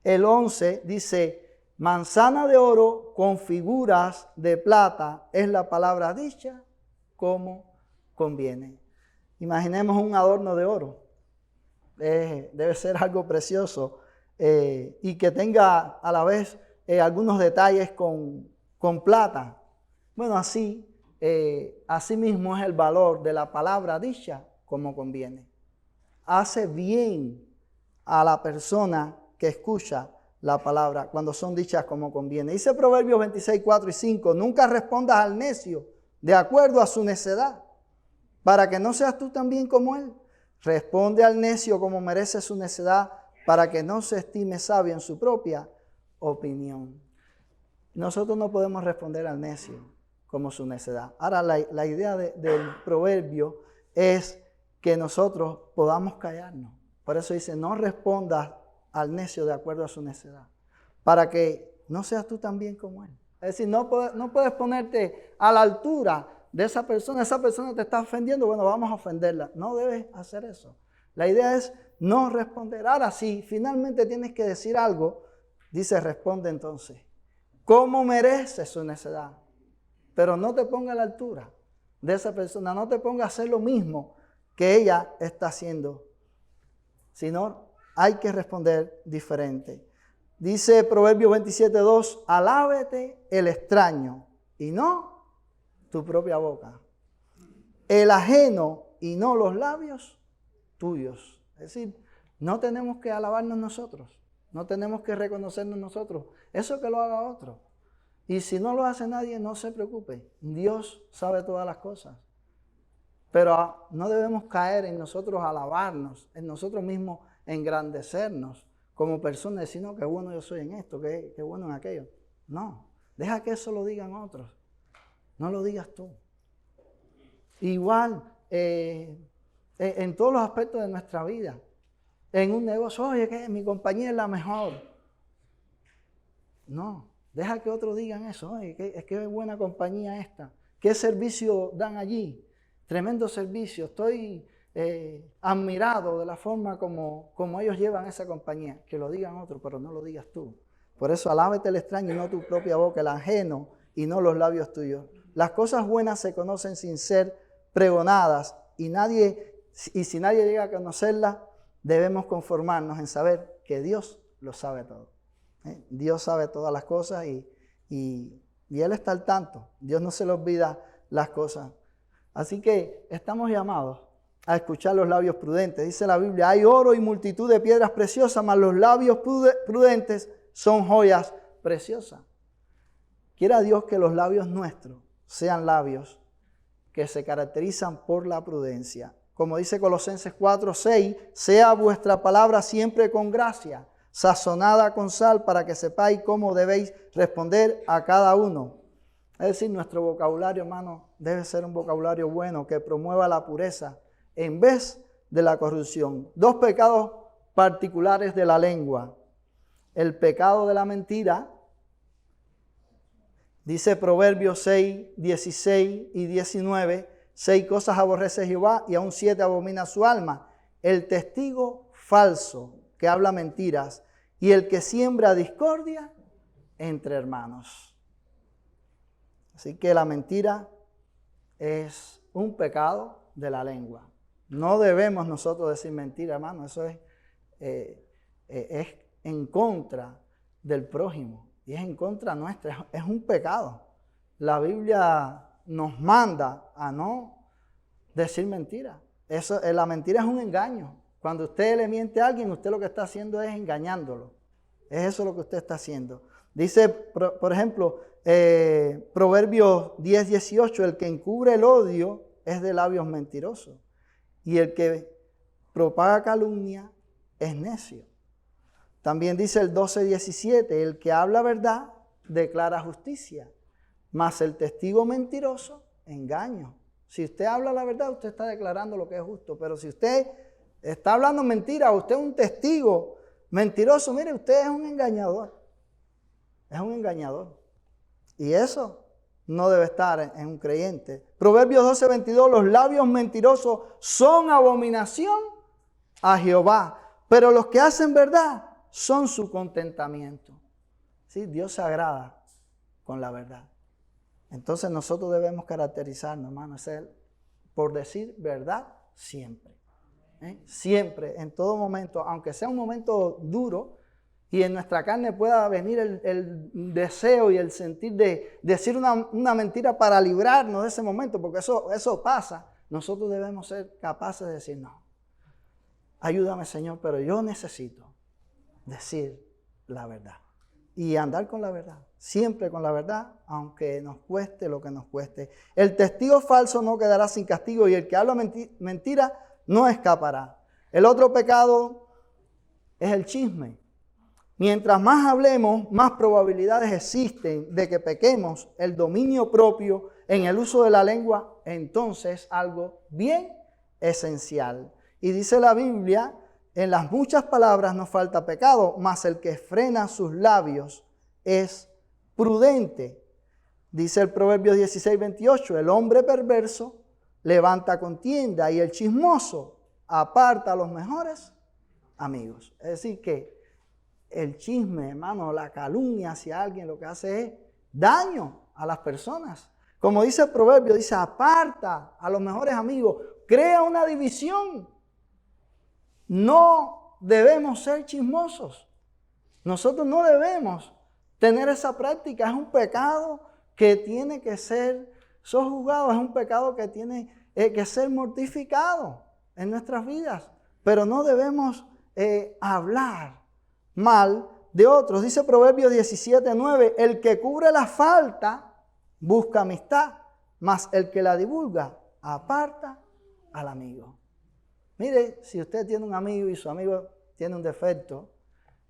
El 11 dice, manzana de oro con figuras de plata es la palabra dicha como conviene. Imaginemos un adorno de oro. Debe ser algo precioso y que tenga a la vez algunos detalles con plata. Bueno, así mismo es el valor de la palabra dicha como conviene. Hace bien a la persona que escucha la palabra cuando son dichas como conviene. Dice Proverbios 26:4-5, nunca respondas al necio de acuerdo a su necedad, para que no seas tú también como él. Responde al necio como merece su necedad, para que no se estime sabio en su propia opinión. Nosotros no podemos responder al necio como su necedad. Ahora, la idea del proverbio es que nosotros podamos callarnos. Por eso dice, no respondas al necio de acuerdo a su necedad, para que no seas tú también como él. Es decir, no puedes ponerte a la altura de esa persona te está ofendiendo, bueno, vamos a ofenderla. No debes hacer eso. La idea es no responder. Ahora, si finalmente tienes que decir algo, dice, responde entonces, ¿cómo merece su necedad? Pero no te ponga a la altura de esa persona, no te ponga a hacer lo mismo que ella está haciendo, sino hay que responder diferente. Dice Proverbios 27:2, alábete el extraño y no tu propia boca, el ajeno y no los labios tuyos. Es decir, no tenemos que alabarnos nosotros, no tenemos que reconocernos nosotros, eso que lo haga otro. Y si no lo hace nadie, no se preocupe, Dios sabe todas las cosas. Pero no debemos caer en nosotros alabarnos, en nosotros mismos engrandecernos como personas, sino que bueno yo soy en esto, que bueno en aquello. No, deja que eso lo digan otros. No lo digas tú. Igual, en todos los aspectos de nuestra vida. En un negocio, oye, que mi compañía es la mejor. No, deja que otros digan eso. Oye, qué buena compañía esta. ¿Qué servicio dan allí? Tremendo servicio. Estoy admirado de la forma como ellos llevan esa compañía. Que lo digan otros, pero no lo digas tú. Por eso, alábate el extraño y no tu propia boca, el ajeno y no los labios tuyos. Las cosas buenas se conocen sin ser pregonadas y si nadie llega a conocerlas, debemos conformarnos en saber que Dios lo sabe todo. Dios sabe todas las cosas y Él está al tanto. Dios no se le olvida las cosas. Así que estamos llamados a escuchar los labios prudentes. Dice la Biblia, hay oro y multitud de piedras preciosas, mas los labios prudentes son joyas preciosas. Quiera Dios que los labios nuestros sean labios que se caracterizan por la prudencia. Como dice Colosenses 4:6, sea vuestra palabra siempre con gracia, sazonada con sal, para que sepáis cómo debéis responder a cada uno. Es decir, nuestro vocabulario, hermano, debe ser un vocabulario bueno que promueva la pureza en vez de la corrupción. Dos pecados particulares de la lengua. El pecado de la mentira. Dice Proverbios 6, 16 y 19, 6 cosas aborrece Jehová y aún 7 abomina su alma. El testigo falso que habla mentiras y el que siembra discordia entre hermanos. Así que la mentira es un pecado de la lengua. No debemos nosotros decir mentira, hermano. Eso es en contra del prójimo y es en contra nuestra. Es un pecado. La Biblia nos manda a no decir mentira. La mentira es un engaño. Cuando usted le miente a alguien, usted lo que está haciendo es engañándolo. Es eso lo que usted está haciendo. Dice, por ejemplo, Proverbios 10, 18, el que encubre el odio es de labios mentirosos. Y el que propaga calumnia es necio. También dice el 12, 17, el que habla verdad declara justicia, mas el testigo mentiroso, engaño. Si usted habla la verdad, usted está declarando lo que es justo. Pero si usted está hablando mentira, usted es un testigo mentiroso, mire, usted es un engañador. Es un engañador. Y eso no debe estar en un creyente. Proverbios 12, 22, los labios mentirosos son abominación a Jehová, pero los que hacen verdad son su contentamiento. ¿Sí? Dios se agrada con la verdad. Entonces nosotros debemos caracterizarnos, hermano, por decir verdad siempre. Siempre, en todo momento, aunque sea un momento duro y en nuestra carne pueda venir el deseo y el sentir de decir una mentira para librarnos de ese momento, porque eso pasa, nosotros debemos ser capaces de decir, no, ayúdame Señor, pero yo necesito decir la verdad y andar con la verdad, siempre con la verdad, aunque nos cueste lo que nos cueste. El testigo falso no quedará sin castigo y el que habla mentira no escapará. El otro pecado es el chisme. Mientras más hablemos, más probabilidades existen de que pequemos. El dominio propio en el uso de la lengua, entonces, algo bien esencial. Y dice la Biblia, en las muchas palabras no falta pecado, mas el que frena sus labios es prudente. Dice el Proverbio 16, 28, el hombre perverso levanta contienda y el chismoso aparta a los mejores amigos. Es decir que el chisme, hermano, la calumnia hacia alguien lo que hace es daño a las personas. Como dice el Proverbio, dice aparta a los mejores amigos, crea una división. No debemos ser chismosos. Nosotros no debemos tener esa práctica. Es un pecado que tiene que ser sojuzgado. Es un pecado que tiene que ser mortificado en nuestras vidas. Pero no debemos hablar mal de otros. Dice Proverbios 17:9, el que cubre la falta busca amistad, mas el que la divulga aparta al amigo. Mire, si usted tiene un amigo y su amigo tiene un defecto,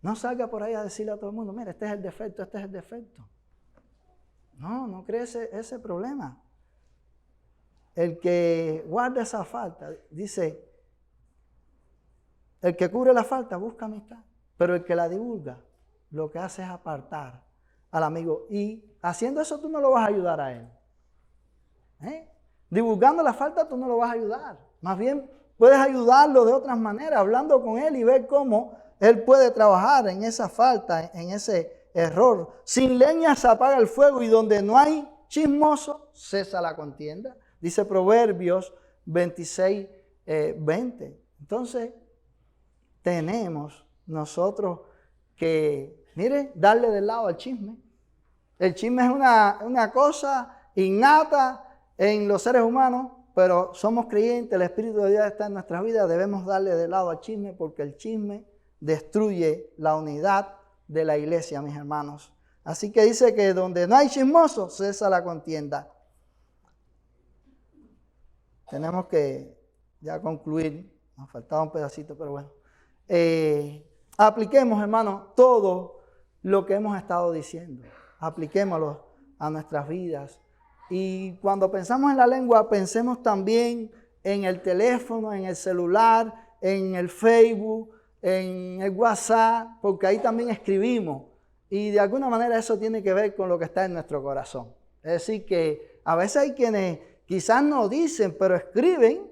no salga por ahí a decirle a todo el mundo, mire, este es el defecto, este es el defecto. No cree ese problema. El que guarda esa falta, dice, el que cubre la falta busca amistad, pero el que la divulga lo que hace es apartar al amigo. Y haciendo eso tú no lo vas a ayudar a él. Divulgando la falta tú no lo vas a ayudar. Más bien puedes ayudarlo de otras maneras, hablando con él y ver cómo él puede trabajar en esa falta, en ese error. Sin leña se apaga el fuego y donde no hay chismoso cesa la contienda. Dice Proverbios 26, 20. Entonces tenemos nosotros que, mire, darle del lado al chisme. El chisme es una cosa innata en los seres humanos. pero somos creyentes, el Espíritu de Dios está en nuestras vidas, debemos darle de lado al chisme porque el chisme destruye la unidad de la iglesia, mis hermanos. Así que dice que donde no hay chismoso, cesa la contienda. Tenemos que ya concluir, nos faltaba un pedacito, pero bueno. Apliquemos, hermanos, todo lo que hemos estado diciendo. Apliquémoslo a nuestras vidas. Y cuando pensamos en la lengua, pensemos también en el teléfono, en el celular, en el Facebook, en el WhatsApp, porque ahí también escribimos. Y de alguna manera eso tiene que ver con lo que está en nuestro corazón. Es decir, que a veces hay quienes quizás no dicen, pero escriben.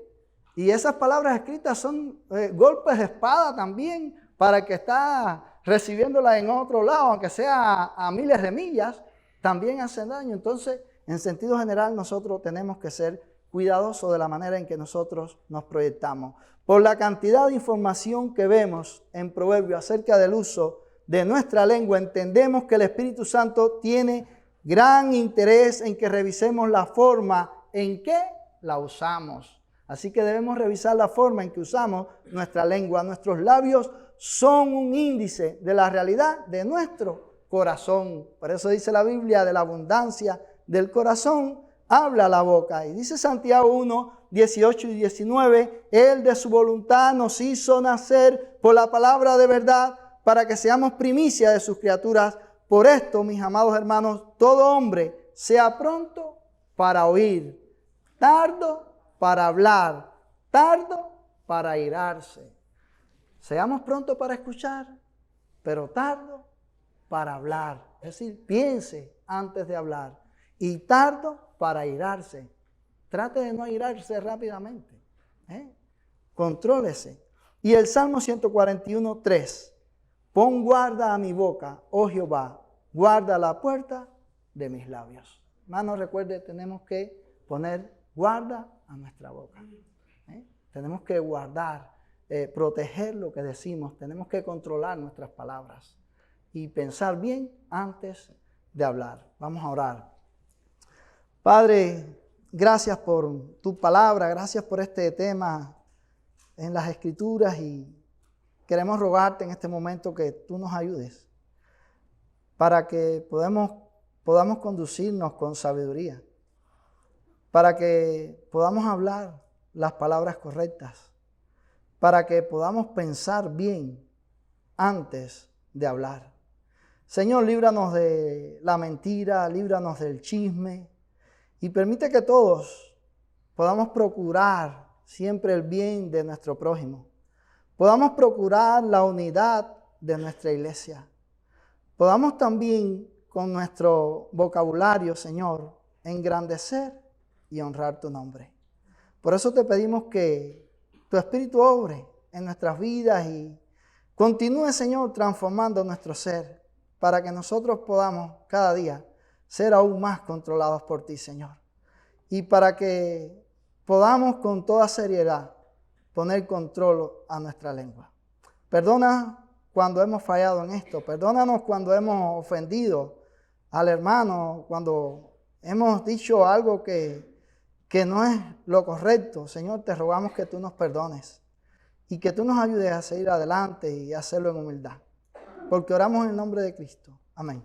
Y esas palabras escritas son golpes de espada también para el que está recibiéndolas en otro lado, aunque sea a miles de millas, también hacen daño. Entonces, en sentido general, nosotros tenemos que ser cuidadosos de la manera en que nosotros nos proyectamos. Por la cantidad de información que vemos en Proverbios acerca del uso de nuestra lengua, entendemos que el Espíritu Santo tiene gran interés en que revisemos la forma en que la usamos. Así que debemos revisar la forma en que usamos nuestra lengua. Nuestros labios son un índice de la realidad de nuestro corazón. Por eso dice la Biblia, de la abundancia del corazón habla la boca. Y dice Santiago 1, 18 y 19, Él de su voluntad nos hizo nacer por la palabra de verdad para que seamos primicia de sus criaturas. Por esto, mis amados hermanos, todo hombre sea pronto para oír, tardo para hablar, tardo para airarse. Seamos pronto para escuchar, pero tardo para hablar. Es decir, piense antes de hablar. Y tardo para airarse. Trate de no airarse rápidamente. Contrólese. Y el Salmo 141, 3. Pon guarda a mi boca, oh Jehová, guarda la puerta de mis labios. Hermanos, recuerde, tenemos que poner guarda a nuestra boca. Tenemos que guardar, proteger lo que decimos. Tenemos que controlar nuestras palabras y pensar bien antes de hablar. Vamos a orar. Padre, gracias por tu palabra, gracias por este tema en las Escrituras y queremos rogarte en este momento que tú nos ayudes para que podamos conducirnos con sabiduría, para que podamos hablar las palabras correctas, para que podamos pensar bien antes de hablar. Señor, líbranos de la mentira, líbranos del chisme y permite que todos podamos procurar siempre el bien de nuestro prójimo. Podamos procurar la unidad de nuestra iglesia. Podamos también con nuestro vocabulario, Señor, engrandecer y honrar tu nombre. Por eso te pedimos que tu Espíritu obre en nuestras vidas y continúe, Señor, transformando nuestro ser para que nosotros podamos cada día ser aún más controlados por ti, Señor. Y para que podamos con toda seriedad poner control a nuestra lengua. Perdona cuando hemos fallado en esto. Perdónanos cuando hemos ofendido al hermano, cuando hemos dicho algo que no es lo correcto. Señor, te rogamos que tú nos perdones y que tú nos ayudes a seguir adelante y a hacerlo en humildad. Porque oramos en el nombre de Cristo. Amén.